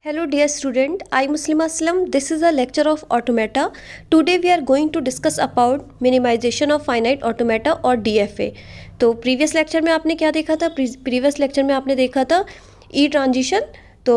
Hello dear student, I Muslima Aslam. This is a lecture of automata. Today we are going to discuss about minimization of finite automata or DFA. तो previous lecture में आपने क्या देखा था? Previous lecture में आपने देखा था ई ट्रांजिशन, तो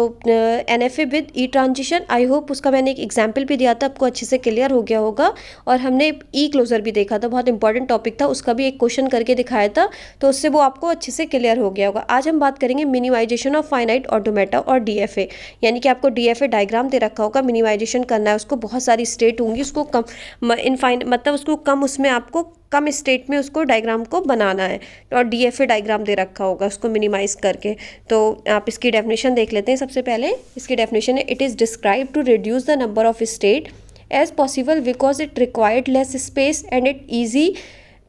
NFA with E transition. I hope उसका मैंने एक एग्जाम्पल भी दिया था, आपको अच्छे से क्लियर हो गया होगा। और हमने ई क्लोजर भी देखा था, बहुत इंपॉर्टेंट टॉपिक था, उसका भी एक क्वेश्चन करके दिखाया था, तो उससे वो आपको अच्छे से क्लियर हो गया होगा। आज हम बात करेंगे मिनिमाइजेशन ऑफ फाइनाइट ऑटोमेटा और DFA, यानी कि आपको DFA डायग्राम दे रखा होगा, मिनिमाइजेशन करना है उसको, बहुत सारी स्टेट होंगी, उसको कम इनफाइन मतलब उसको कम, उसमें आपको कम स्टेट में उसको डायग्राम को बनाना है, और DFA डायग्राम दे रखा होगा उसको मिनिमाइज करके। तो आप इसकी डेफिनेशन देख लेते हैं। सबसे पहले इसकी डेफिनेशन है, it is describe to reduce the number of state as possible because it required less space and it easy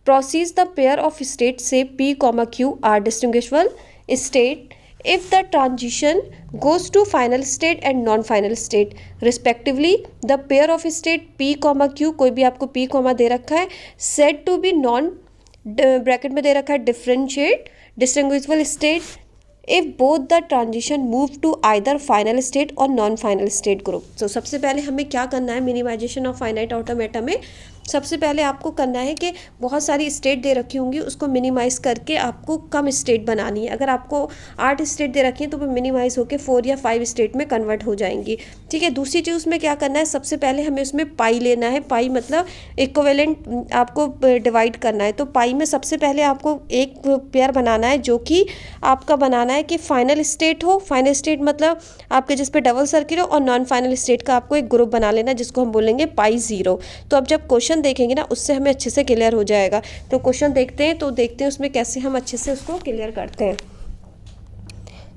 proceed the pair of state से P, Q are distinguishable state if the transition goes to final state and non-final state respectively. the pair of state P, Q, कोई भी आपको P, दे रखा है, said to be non bracket में दे रखा है differentiate distinguishable state if both the transition move to either final state or non-final state group. तो सबसे पहले हमें क्या करना है मिनिमाइजेशन ऑफ फाइनाइट ऑटोमेटा में? सबसे पहले आपको करना है कि बहुत सारी स्टेट दे रखी होंगी, उसको मिनिमाइज करके आपको कम स्टेट बनानी है। अगर आपको 8 स्टेट दे रखी हैं तो वो मिनिमाइज होकर 4 या 5 स्टेट में कन्वर्ट हो जाएंगी। ठीक है, दूसरी चीज़ उसमें क्या करना है, सबसे पहले हमें उसमें पाई लेना है। पाई मतलब इक्विवेलेंट आपको डिवाइड करना है। तो पाई में सबसे पहले आपको एक पेयर बनाना है, जो कि आपका बनाना है कि फाइनल स्टेट हो। फाइनल स्टेट मतलब आपके जिस पे डबल सर्किल हो, और नॉन फाइनल स्टेट का आपको एक ग्रुप बना लेना, जिसको हम बोलेंगे पाई 0। तो अब जब क्वेश्चन देखेंगे ना, उससे हमें अच्छे से क्लियर हो जाएगा। तो क्वेश्चन देखते हैं, तो देखते हैं उसमें कैसे हम अच्छे से उसको क्लियर करते हैं।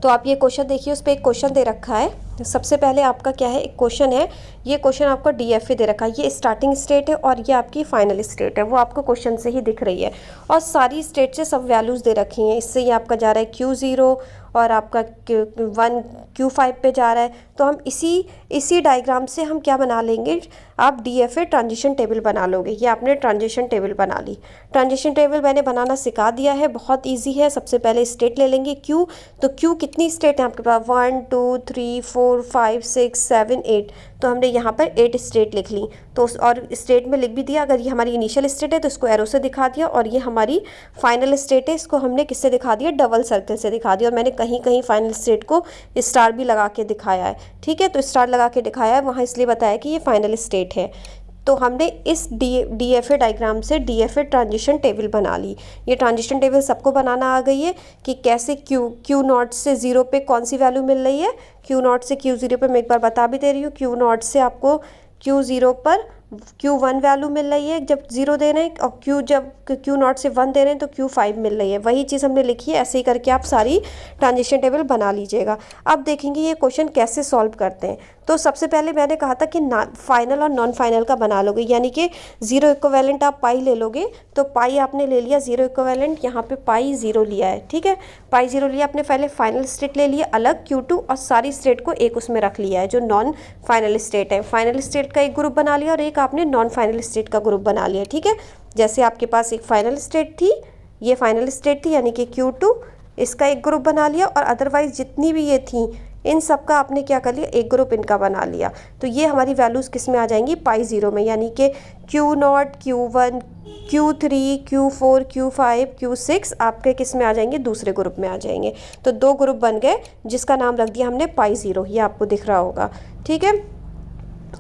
तो आप ये क्वेश्चन देखिए, उस पर एक क्वेश्चन दे रखा है। तो सबसे पहले आपका क्या है, एक क्वेश्चन है, ये क्वेश्चन आपका DFA दे रखा है। ये स्टार्टिंग स्टेट है और ये आपकी फाइनल स्टेट है, वो आपको क्वेश्चन से ही दिख रही है। और सारी स्टेट से सब वैल्यूज़ दे रखी हैं। इससे ये आपका जा रहा है Q0 और आपका Q1 Q5 पे जा रहा है। तो हम इसी डायग्राम से हम क्या बना लेंगे, आप DFA ट्रांजिशन टेबल बना लोगे। ये आपने ट्रांजिशन टेबल बना ली। ट्रांजिशन टेबल मैंने बनाना सिखा दिया है, बहुत ईजी है। सबसे पहले स्टेट ले लेंगे Q। तो Q कितनी स्टेट है आपके पास, 1 2 3 4 5 6 7 8। तो हमने यहाँ पर 8 स्टेट लिख ली। तो और स्टेट में लिख भी दिया, अगर ये हमारी इनिशियल स्टेट है तो इसको एरो से दिखा दिया, और ये हमारी फाइनल स्टेट है, इसको हमने किससे दिखा दिया, डबल सर्कल से दिखा दिया। और मैंने कहीं कहीं फाइनल स्टेट को स्टार भी लगा के दिखाया है। ठीक है, तो स्टार लगा के दिखाया है वहाँ, इसलिए बताया कि ये फाइनल स्टेट है। तो हमने इस DFA डायग्राम से DFA ट्रांजिशन टेबल बना ली। ये ट्रांजिशन टेबल सबको बनाना आ गई है कि कैसे Q0 से 0 पे कौन सी वैल्यू मिल रही है। Q0 से Q0 पे मैं एक बार बता भी दे रही हूँ। Q0 से आपको Q0 पर Q1 वैल्यू मिल रही है जब 0 दे रहे हैं, और जब Q0 से 1 दे रहे हैं तो Q5 मिल रही है। वही चीज़ हमने लिखी है। ऐसे ही करके आप सारी ट्रांजिशन टेबल बना लीजिएगा। अब देखेंगे ये क्वेश्चन कैसे सॉल्व करते हैं। तो सबसे पहले मैंने कहा था कि फाइनल और नॉन फाइनल का बना लोगे, यानी कि 0 इक्विवेलेंट आप पाई ले लोगे। तो पाई आपने ले लिया 0 इक्विवेलेंट, यहाँ पे पाई 0 लिया है। ठीक है, पाई 0 लिया आपने, पहले फाइनल स्टेट ले लिया अलग Q2, और सारी स्टेट को एक उसमें रख लिया है जो नॉन फाइनल स्टेट है। फाइनल स्टेट का एक ग्रुप बना लिया और एक आपने नॉन फाइनल स्टेट का ग्रुप बना लिया। ठीक है, जैसे आपके पास एक फाइनल स्टेट थी, ये फाइनल स्टेट थी यानी कि Q2, इसका एक ग्रुप बना लिया, और अदरवाइज जितनी भी ये थी इन सब का आपने क्या कर लिया, एक ग्रुप इनका बना लिया। तो ये हमारी वैल्यूज़ किस में आ जाएंगी, पाई 0 में, यानी कि Q0 Q1 Q3 Q4 Q5 Q6 आपके किस में आ जाएंगे, दूसरे ग्रुप में आ जाएंगे। तो 2 ग्रुप बन गए, जिसका नाम रख दिया हमने पाई 0। ये आपको दिख रहा होगा। ठीक है,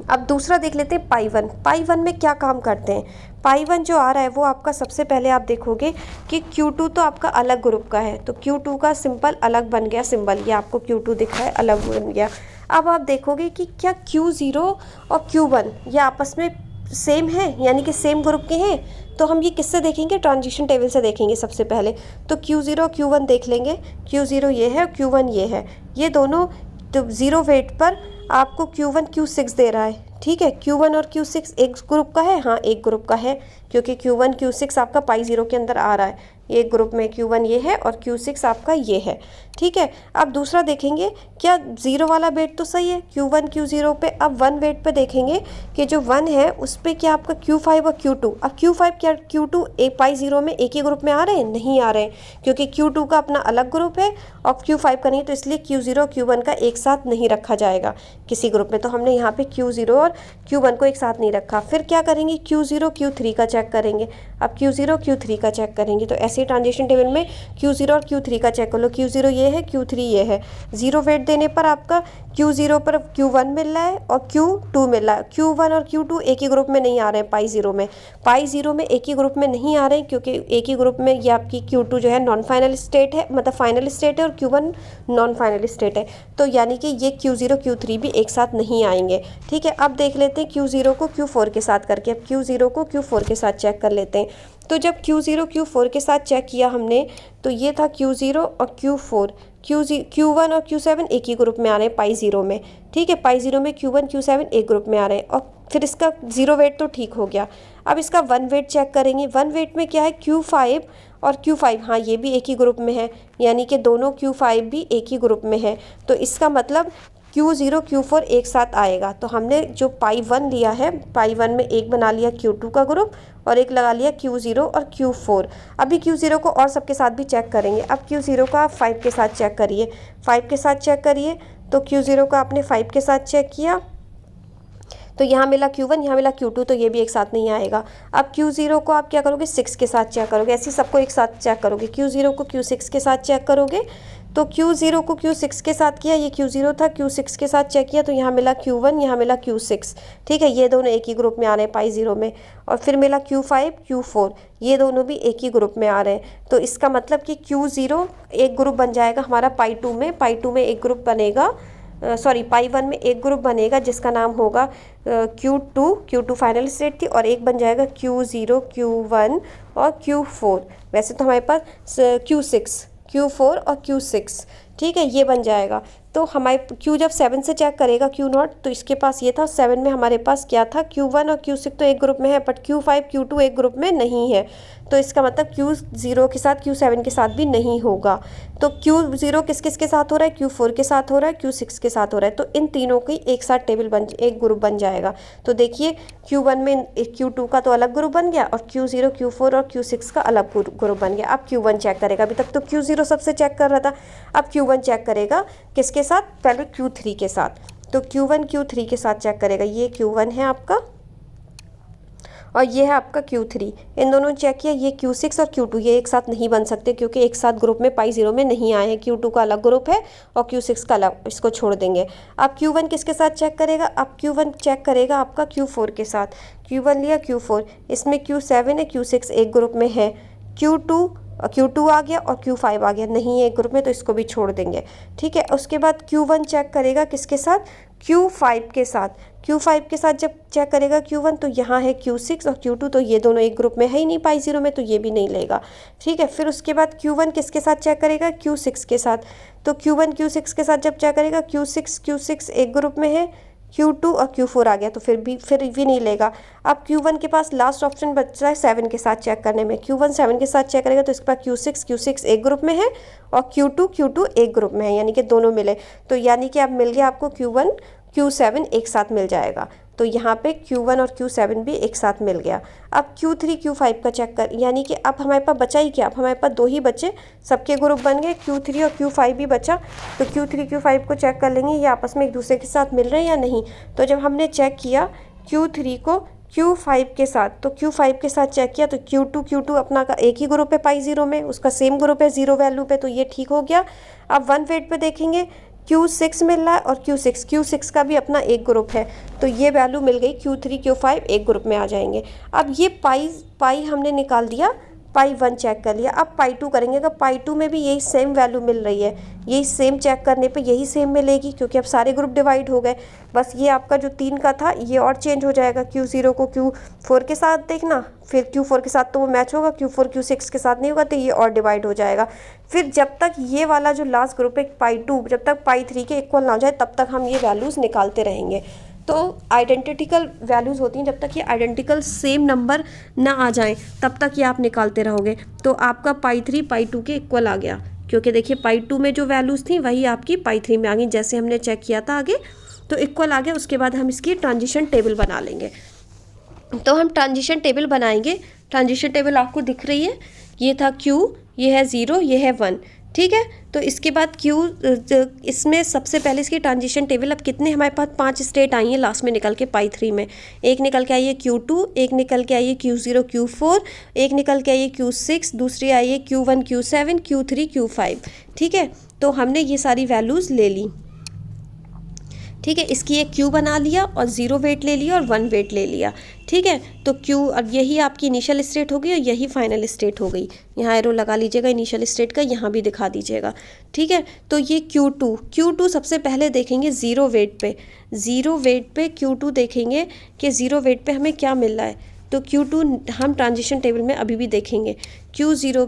अब दूसरा देख लेते हैं पाई 1। पाई 1 में क्या काम करते हैं, पाई 1 जो आ रहा है वो आपका, सबसे पहले आप देखोगे कि Q2 तो आपका अलग ग्रुप का है, तो Q2 का सिंपल अलग बन गया, सिंबल ये आपको Q2 दिख रहा है, अलग बन गया। अब आप देखोगे कि क्या Q0 और Q1 ये आपस में सेम है, यानी कि सेम ग्रुप के हैं। तो हम ये किससे देखेंगे, ट्रांजिशन टेबल से देखेंगे सबसे पहले। तो Q0 और Q1 देख लेंगे। Q0 ये है, Q1 ये है, ये दोनों। तो 0 वेट पर आपको Q1 Q6 दे रहा है। ठीक है, Q1 और Q6 एक ग्रुप का है, हाँ एक ग्रुप का है, क्योंकि Q1 Q6 आपका पाई 0 के अंदर आ रहा है। एक ग्रुप में Q1 ये है और Q6 आपका ये है। ठीक है। अब दूसरा देखेंगे, क्या ज़ीरो वाला वेट तो सही है Q1 Q0 पे। अब 1 वेट पे देखेंगे कि जो 1 है उस पर क्या आपका Q5 और Q2, अब Q5 क्या Q2 एक पाई ज़ीरो में एक ही ग्रुप में आ रहे हैं? नहीं आ रहे हैं, क्योंकि Q2 का अपना अलग ग्रुप है और Q5 का नहीं, तो इसलिए Q0 Q1 का एक साथ नहीं रखा जाएगा किसी ग्रुप में। तो हमने यहाँ पे Q0 और Q1 को एक साथ नहीं रखा। फिर क्या करेंगे, Q0 Q3 का चेक करेंगे। अब Q0 Q3 का चेक करेंगे, तो ऐसे ट्रांजिशन टेबल में Q0 और Q3 का चेक कर लो। Q0 ये है, Q3 ये है। ज़ीरो वेट देने पर आपका Q0 पर Q1 मिल रहा है और Q2 मिल रहा है। Q1 और Q2 एक ही ग्रुप में नहीं आ रहे हैं पाई ज़ीरो में। पाई ज़ीरो में एक ही ग्रुप में नहीं आ रहे हैं, क्योंकि एक ही ग्रुप में ये आपकी Q2 जो है नॉन फाइनल स्टेट है, मतलब फाइनल स्टेट है, और Q1 नॉन फाइनल स्टेट है। तो यानी कि ये Q0 Q3 भी एक साथ नहीं आएंगे। ठीक है, अब देख लेते हैं Q0 को Q4 के साथ करके। अब Q0 को Q4 के साथ चेक कर लेते हैं। तो जब Q0 Q4 के साथ चेक किया हमने, तो ये था Q0 और Q4। Q1 और Q7 एक ही ग्रुप में आ रहे हैं पाई ज़ीरो में। ठीक है, पाई ज़ीरो में Q1 Q7 एक ग्रुप में आ रहे हैं, और फिर इसका ज़ीरो वेट तो ठीक हो गया। अब इसका 1 वेट चेक करेंगे। 1 वेट में क्या है, Q5 और Q5, हाँ ये भी एक ही ग्रुप में है, यानी कि दोनों Q5 भी एक ही ग्रुप में है। तो इसका मतलब Q0 Q4 एक साथ आएगा। तो हमने जो पाई 1 लिया है, पाई 1 में एक बना लिया Q2 का ग्रुप और एक लगा लिया Q0 और Q4। अभी Q0 को और सबके साथ भी चेक करेंगे। अब Q0 का आप 5 के साथ चेक करिए, 5 के साथ चेक करिए। तो Q0 का आपने 5 के साथ चेक किया, तो यहाँ मिला Q1, यहाँ मिला Q2, तो ये भी एक साथ नहीं आएगा। अब Q0 को आप क्या करोगे, 6 के साथ चेक करोगे। ऐसे सबको एक साथ चेक करोगे। Q0 को Q6 के साथ चेक करोगे, तो Q0 को Q6 के साथ किया, ये Q0 था, Q6 के साथ चेक किया, तो यहाँ मिला Q1, यहाँ मिला Q6। ठीक है, ये दोनों एक ही ग्रुप में आ रहे हैं पाई ज़ीरो में। और फिर मिला Q5 Q4, ये दोनों भी एक ही ग्रुप में आ रहे हैं। तो इसका मतलब कि Q0 एक ग्रुप बन जाएगा हमारा पाई 2 में। पाई 2 में एक ग्रुप बनेगा, सॉरी पाई 1 में एक ग्रुप बनेगा जिसका नाम होगा Q2 फाइनल स्टेट थी, और एक बन जाएगा Q0 Q1 और Q4। वैसे तो हमारे पास Q4 और Q6, ठीक है, ये बन जाएगा। तो हमारे Q जब 7 से चेक करेगा Q0, तो इसके पास ये था 7 में हमारे पास क्या था, Q1 और Q6 तो एक ग्रुप में है, बट Q5 Q2 एक ग्रुप में नहीं है। तो इसका मतलब Q0 के साथ Q7 के साथ भी नहीं होगा। तो Q0 किस किस के साथ हो रहा है, Q4 के साथ हो रहा है, Q6 के साथ हो रहा है। तो इन तीनों की एक साथ एक ग्रुप बन जाएगा। तो देखिए Q1 में Q2 का तो अलग ग्रुप बन गया, और Q0 Q4 और Q6 का अलग ग्रुप बन गया। अब Q1 चेक करेगा, अभी तक तो Q0 सबसे चेक कर रहा था, अब Q1 चेक करेगा किसके साथ, पहले Q3 के साथ। तो Q1 Q3 के साथ चेक करेगा। ये Q1 है आपका और ये है आपका Q3। इन दोनों ने चेक किया, ये Q6 और Q2 ये एक साथ नहीं बन सकते, क्योंकि एक साथ ग्रुप में पाई ज़ीरो में नहीं आए हैं। Q2 का अलग ग्रुप है और Q6 का अलग, इसको छोड़ देंगे। अब Q1 किसके साथ चेक करेगा, अब Q1 चेक करेगा आपका Q4 के साथ। Q1 लिया Q4, इसमें Q7 है, Q6 एक ग्रुप में है, Q2 आ गया और Q5 आ गया, नहीं है एक ग्रुप में, तो इसको भी छोड़ देंगे। ठीक है, उसके बाद Q1 चेक करेगा किसके साथ, Q5 के साथ। Q5 के साथ जब चेक करेगा Q1, तो यहाँ है Q6 और Q2, तो ये दोनों एक ग्रुप में है ही नहीं पाई ज़ीरो में, तो ये भी नहीं लेगा। ठीक है, फिर उसके बाद Q1 किसके साथ चेक करेगा, Q6 के साथ। तो Q1 Q6 के साथ जब चेक करेगा, Q6 एक ग्रुप में है, Q2 और Q4 आ गया, तो फिर भी नहीं लेगा। अब Q1 के पास लास्ट ऑप्शन बचता है 7 के साथ चेक करने में। Q1 7 के साथ चेक करेगा, तो इसके पास Q6 एक ग्रुप में है और Q2 एक ग्रुप में है, यानी कि दोनों मिले। तो यानी कि अब मिल गया आपको Q1 Q7 एक साथ मिल जाएगा। तो यहाँ पे Q1 और Q7 भी एक साथ मिल गया। अब Q3 Q5 का चेक कर, यानी कि अब हमारे पास बचा ही क्या, अब हमारे पास दो ही बचे, सबके ग्रुप बन गए, Q3 और Q5 भी बचा। तो Q3 Q5 को चेक कर लेंगे ये आपस में एक दूसरे के साथ मिल रहे हैं या नहीं। तो जब हमने चेक किया Q3 को Q5 के साथ, तो Q5 के साथ चेक किया, तो Q2 अपना का एक ही ग्रुप है पाई ज़ीरो में, उसका सेम ग्रुप है ज़ीरो वैल्यू पे, तो ये ठीक हो गया। अब 1 वेट पे देखेंगे, Q6 मिल रहा है और Q6 का भी अपना एक ग्रुप है, तो ये वैल्यू मिल गई। Q3 Q5 एक ग्रुप में आ जाएंगे। अब ये पाई हमने निकाल दिया, पाई 1 चेक कर लिया। अब पाई 2 करेंगे, तो पाई 2 में भी यही सेम वैल्यू मिल रही है, यही सेम चेक करने पे यही सेम मिलेगी, क्योंकि अब सारे ग्रुप डिवाइड हो गए। बस ये आपका जो 3 का था ये और चेंज हो जाएगा। Q0 को Q4 के साथ देखना, फिर Q4 के साथ तो वो मैच होगा, Q4 Q6 के साथ नहीं होगा, तो ये और डिवाइड हो जाएगा। फिर जब तक ये वाला जो लास्ट ग्रुप है पाई 2, जब तक पाई 3 के इक्वल ना हो जाए, तब तक हम ये वैल्यूज़ निकालते रहेंगे। तो आइडेंटिकल वैल्यूज़ होती हैं, जब तक ये आइडेंटिकल सेम नंबर ना आ जाएं, तब तक ये आप निकालते रहोगे। तो आपका पाई 3 पाई 2 के इक्वल आ गया। क्योंकि देखिए पाई 2 में जो वैल्यूज़ थी वही आपकी पाई 3 में आ गई, जैसे हमने चेक किया था आगे। तो इक्वल आ गया। उसके बाद हम इसकी ट्रांजिशन टेबल बना लेंगे। तो हम ट्रांजिशन टेबल बनाएंगे। ट्रांजिशन टेबल आपको दिख रही है, ये था Q, ये है 0, ये है 1, ठीक है। तो इसके बाद Q, इसमें सबसे पहले इसकी ट्रांजिशन टेबल, अब कितने हमारे पास 5 स्टेट आई हैं लास्ट में निकल के पाई 3 में। एक निकल के आई है Q2, एक निकल के आई है Q0 Q4, एक निकल के आई है Q6, दूसरी आई है Q1 Q7 Q3 Q5, ठीक है। तो हमने ये सारी वैल्यूज़ ले ली, ठीक है। इसकी एक Q बना लिया और 0 वेट ले लिया और 1 वेट ले लिया, ठीक है। तो Q, अब यही आपकी इनिशियल स्टेट हो गई और यही फाइनल स्टेट हो गई। यहाँ एरो लगा लीजिएगा इनिशियल स्टेट का, यहाँ भी दिखा दीजिएगा, ठीक है। तो ये Q2 सबसे पहले देखेंगे 0 वेट पे। 0 वेट पे Q2 देखेंगे कि 0 वेट पे हमें क्या मिल रहा है। तो Q2 हम ट्रांजिशन टेबल में अभी भी देखेंगे। Q0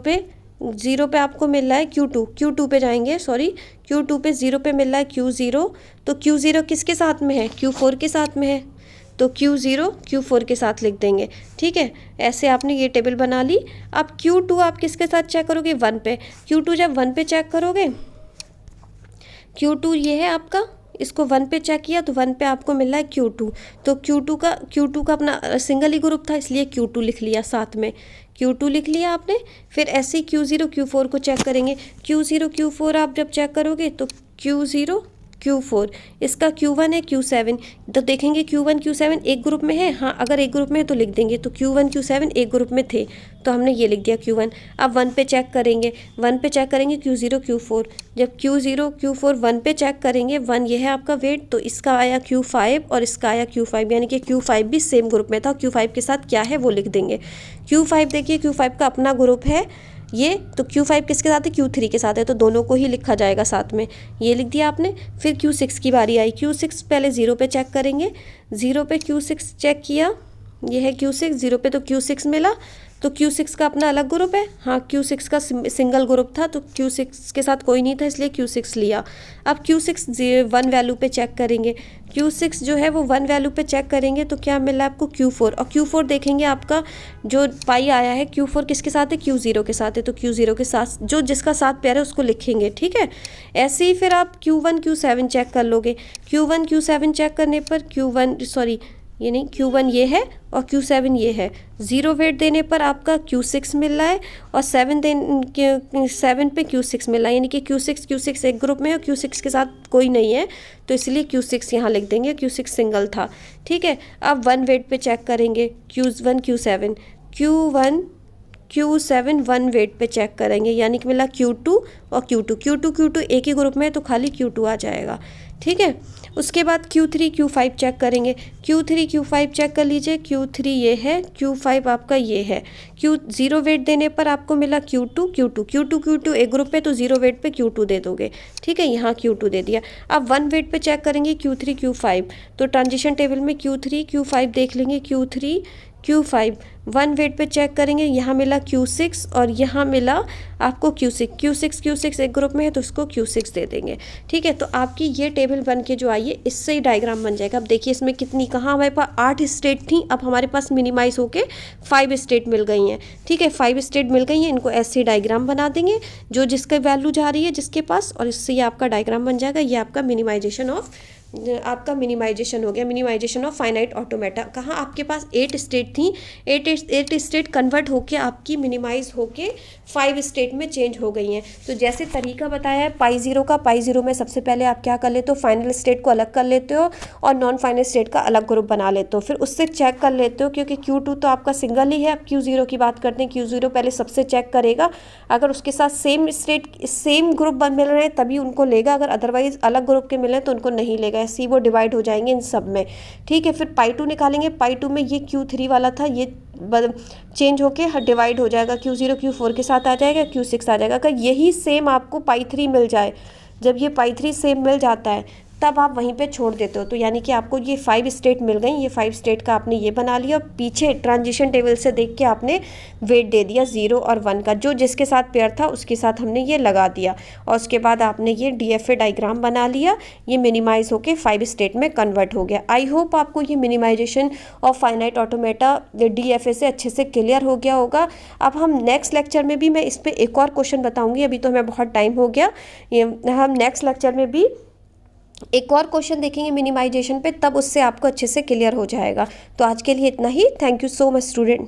पे आपको मिल रहा है Q2 पे जाएंगे, सॉरी, Q2 पे 0 पे मिल रहा है Q0। तो Q0 किसके साथ में है? Q4 के साथ में है। तो Q0 Q4 के साथ लिख देंगे, ठीक है। ऐसे आपने ये टेबल बना ली। अब Q2 आप किसके साथ चेक करोगे? 1 पे। Q2 जब 1 पे चेक करोगे, Q2 ये है आपका, इसको 1 पे चेक किया तो 1 पे आपको मिल रहा है Q2। तो Q2 का अपना सिंगल ही ग्रुप था, इसलिए Q2 लिख लिया साथ में, Q2 लिख लिया आपने। फिर ऐसे ही Q0 Q4 को चेक करेंगे। Q0 Q4 आप जब चेक करोगे तो Q0 Q4, इसका Q1 है Q7। तो देखेंगे Q1 Q7 एक ग्रुप में है, हाँ अगर एक ग्रुप में है तो लिख देंगे। तो Q1 Q7 एक ग्रुप में थे तो हमने ये लिख दिया Q1। अब 1 पे चेक करेंगे, 1 पे चेक करेंगे Q0 Q4। जब Q0 Q4 1 पे चेक करेंगे, 1 ये है आपका वेट, तो इसका आया Q5 और इसका आया Q5, यानी कि Q5 भी सेम ग्रुप में था। Q5 के साथ क्या है वो लिख देंगे। Q5 देखिए, Q5 का अपना ग्रुप है ये, तो Q5 किसके साथ है? Q3 के साथ है, तो दोनों को ही लिखा जाएगा साथ में, ये लिख दिया आपने। फिर Q6 की बारी आई। Q6 पहले 0 पे चेक करेंगे। 0 पे Q6 चेक किया, ये है Q6, 0 पे तो Q6 मिला। तो Q6 का अपना अलग ग्रुप है, हाँ Q6 का सिंगल ग्रुप था, तो Q6 के साथ कोई नहीं था इसलिए Q6 लिया। अब Q6 1 वैल्यू पे चेक करेंगे। Q6 जो है वो 1 वैल्यू पे चेक करेंगे तो क्या मिला आपको? Q4। और Q4 देखेंगे आपका जो पाई आया है Q4 किसके साथ है? Q0 के साथ है। तो Q0 के साथ जो जिसका साथ पेयर है उसको लिखेंगे, ठीक है। ऐसे ही फिर आप Q1 Q7 चेक कर लोगे। Q1 Q7 चेक करने पर ये नहीं, Q1 ये है और Q7 ये है। 0 वेट देने पर आपका Q6 मिल रहा है और 7 पे Q6 मिल रहा है, यानी कि Q6 एक ग्रुप में है और Q6 के साथ कोई नहीं है, तो इसलिए Q6 यहाँ लिख देंगे, Q6 सिंगल था, ठीक है। अब 1 वेट पे चेक करेंगे, Q1 Q7 1 वेट पे चेक करेंगे, यानी कि मिला Q2 और Q2 एक ही ग्रुप में है तो खाली Q2 आ जाएगा, ठीक है। उसके बाद Q3 Q5 चेक करेंगे। Q3 Q5 चेक कर लीजिए। Q3 ये है, Q5 आपका ये है। Q0 वेट देने पर आपको मिला Q2 एक ग्रुप पे, तो 0 वेट पे Q2 दे दोगे, ठीक है। यहाँ Q2 दे दिया। अब 1 वेट पे चेक करेंगे Q3 Q5, तो ट्रांजिशन टेबल में Q3 Q5 देख लेंगे। Q3 Q5 1 वेट पे चेक करेंगे, यहाँ मिला Q6 और यहाँ मिला आपको Q6 एक ग्रुप में है तो उसको Q6 दे देंगे, ठीक है। तो आपकी ये टेबल बन के जो आई है, इससे ही डायग्राम बन जाएगा। अब देखिए इसमें कितनी, कहाँ हमारे पास 8 स्टेट थी, अब हमारे पास मिनिमाइज होके 5 स्टेट मिल गई हैं, ठीक है। 5 स्टेट मिल गई हैं, इनको ऐसे ही डायग्राम बना देंगे जो जिसका वैल्यू जा रही है जिसके पास, और इससे ये आपका डायग्राम बन जाएगा। ये आपका मिनिमाइजेशन हो गया, मिनिमाइजेशन ऑफ फाइनाइट ऑटोमेटा। कहाँ आपके पास 8 स्टेट थी, 8 स्टेट कन्वर्ट होके आपकी मिनिमाइज होके 5 स्टेट में चेंज हो गई हैं। तो जैसे तरीका बताया है पाई 0 में सबसे पहले आप क्या कर लेते हो? फाइनल स्टेट को अलग कर लेते हो और नॉन फाइनल स्टेट का अलग ग्रुप बना लेते हो, फिर उससे चेक कर लेते हो, क्योंकि Q2 तो आपका सिंगल ही है। अब Q0 की बात करते हैं। Q0 पहले सबसे चेक करेगा, अगर उसके साथ सेम ग्रुप मिल रहे हैं तभी उनको लेगा, अगर अदरवाइज अलग ग्रुप के मिले तो उनको नहीं लेगा, ऐसे ही वो डिवाइड हो जाएंगे इन सब में, ठीक है। फिर पाई 2 निकालेंगे। पाई 2 में ये Q3 वाला था, ये चेंज होके डिवाइड हो जाएगा, Q0 Q4 के साथ आ जाएगा, Q6 आ जाएगा। अगर यही सेम आपको पाई 3 मिल जाए, जब ये पाई 3 सेम मिल जाता है तब आप वहीं पे छोड़ देते हो। तो यानी कि आपको ये 5 स्टेट मिल गई, ये 5 स्टेट का आपने ये बना लिया, और पीछे ट्रांजिशन टेबल से देख के आपने वेट दे दिया 0 और 1 का, जो जिसके साथ पेयर था उसके साथ हमने ये लगा दिया, और उसके बाद आपने ये DFA डायग्राम बना लिया, ये मिनिमाइज होके 5 स्टेट में कन्वर्ट हो गया। आई होप आपको ये minimization of finite automata DFA से अच्छे से क्लियर हो गया होगा। अब हम नेक्स्ट लेक्चर में भी मैं इस पर एक और क्वेश्चन बताऊंगी, अभी तो हमें बहुत टाइम हो गया, ये हम नेक्स्ट लेक्चर में भी एक और क्वेश्चन देखेंगे मिनिमाइजेशन पे, तब उससे आपको अच्छे से क्लियर हो जाएगा। तो आज के लिए इतना ही। Thank you so much student.